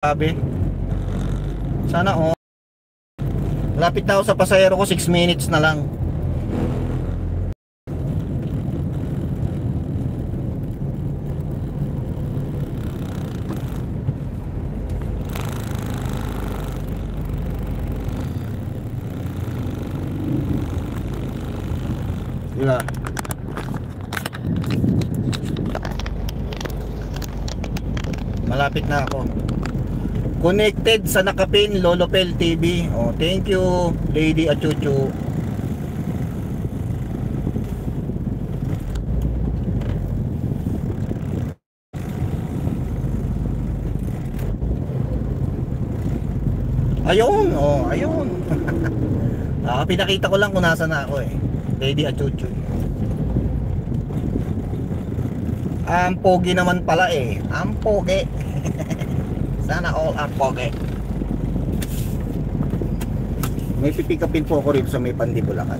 Grabe. Sana oh. Lapit na ako sa pasahero ko, 6 minutes na lang. Diba? Malapit na ako. Connected sa Nakapin Lolopel TV. Oh, thank you, Lady Achuchu. Ayun, oh, ayun. Pinakita ko lang kung nasa na ako eh. Lady Achuchu. Ang pogi naman pala eh. Ang pogi. Sana all ang pogi. May pipikapin po ako rito sa may Pandibulacan.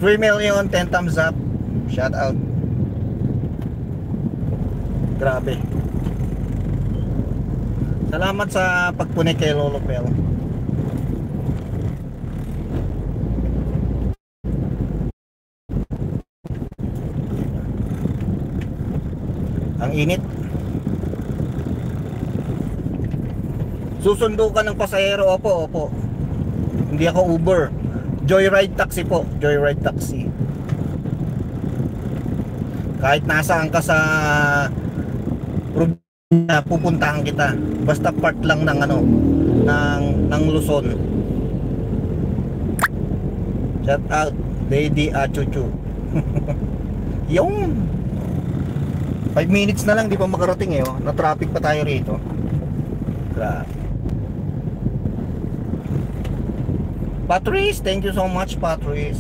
3 million, 10 thumbs up. Shout out. Grabe. Salamat sa pagpunik kay Lolo Pel. Ang init. Susundo ka ng pasahero? Opo, opo. Hindi ako Uber. Joyride taxi po. Joyride taxi. Kahit nasaan ka sa probinsya, pupuntahan kita. Basta part lang ng ano, ng Luzon. Shout out Lady Achuchu. Yung 5 minutes na lang, di pa makarating eh. Oh. Na-traffic pa tayo rito. Grabe. Patrice, thank you so much, Patrice.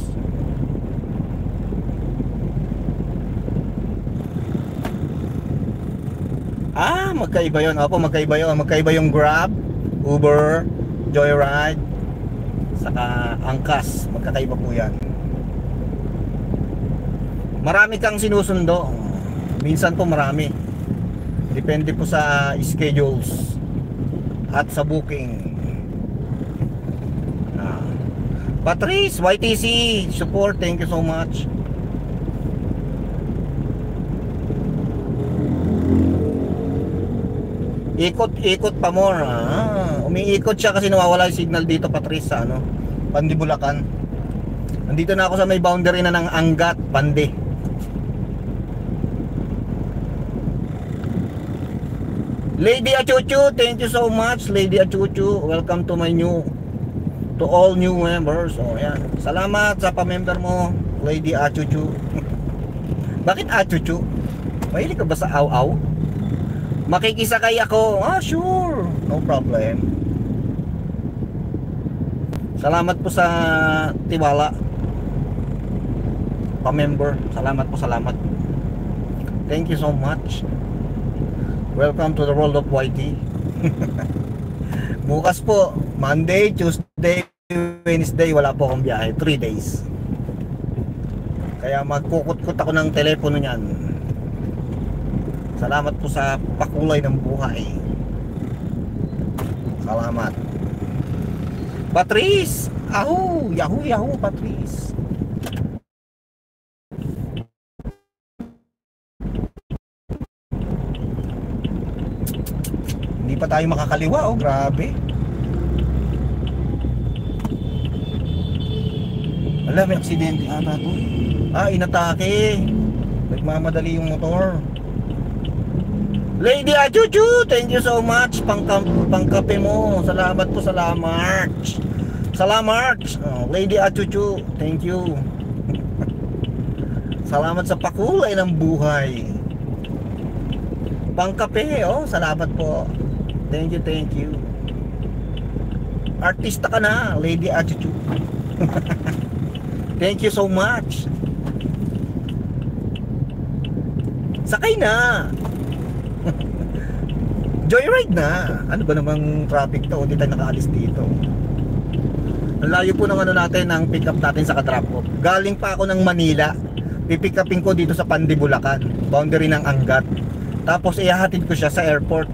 Magkaiba yun. Opo, magkaiba yun. Magkaiba yung Grab, Uber, Joyride, saka Angkas. Magkakaiba po yan. Marami kang sinusundo. Minsan po marami. Depende po sa schedules at sa booking. Patrice, YTC support, thank you so much. Ikot pa more. Umiikot siya kasi nawawala yung signal dito, Patrice, sa ano, Pandibulacan. Nandito na ako sa may boundary na ng Angat, Pandi. Lady Achuchu, thank you so much, Lady Achuchu. Welcome to my to all new members. Oh, yan. Salamat sa pa-member mo, Lady Achuchu. Bakit Achuchu? Mahilig ka ba sa aw-aw? Makikisakay ako. Sure. No problem. Salamat po sa tiwala. Pa-member. Salamat po, salamat. Thank you so much. Welcome to the world of YT. Bukas po, Monday, Tuesday, Wednesday, wala po akong biyahe. 3 days. Kaya magkukut-kut ako ng telepono niyan. Salamat po sa pakulay ng buhay. Salamat. Patrice! Ahoo! Yahoo! Yahoo! Patrice! Hindi pa tayo makakaliwa, oh, grabe. Wala, may aksidente ata to. Inatake. Nagmamadali yung motor. Lady Achuchu, thank you so much. Pangkape mo. Salamat po, salamat. Salamat. Lady Achuchu, thank you. Salamat sa pakulay ng buhay. Pangkape, oh, salamat po. Thank you, thank you. Artista ka na, Lady Achuchu. Thank you so much. Sakay na. Joyride na. Ano ba namang traffic to? Hindi tayo nakaalis dito. Ang layo po ng ano natin, ang pick up natin sa ka-drop off. Galing pa ako ng Manila. Pipick upin ko dito sa Pandibulacan, boundary ng Angat. Tapos ihahatid ko siya sa airport.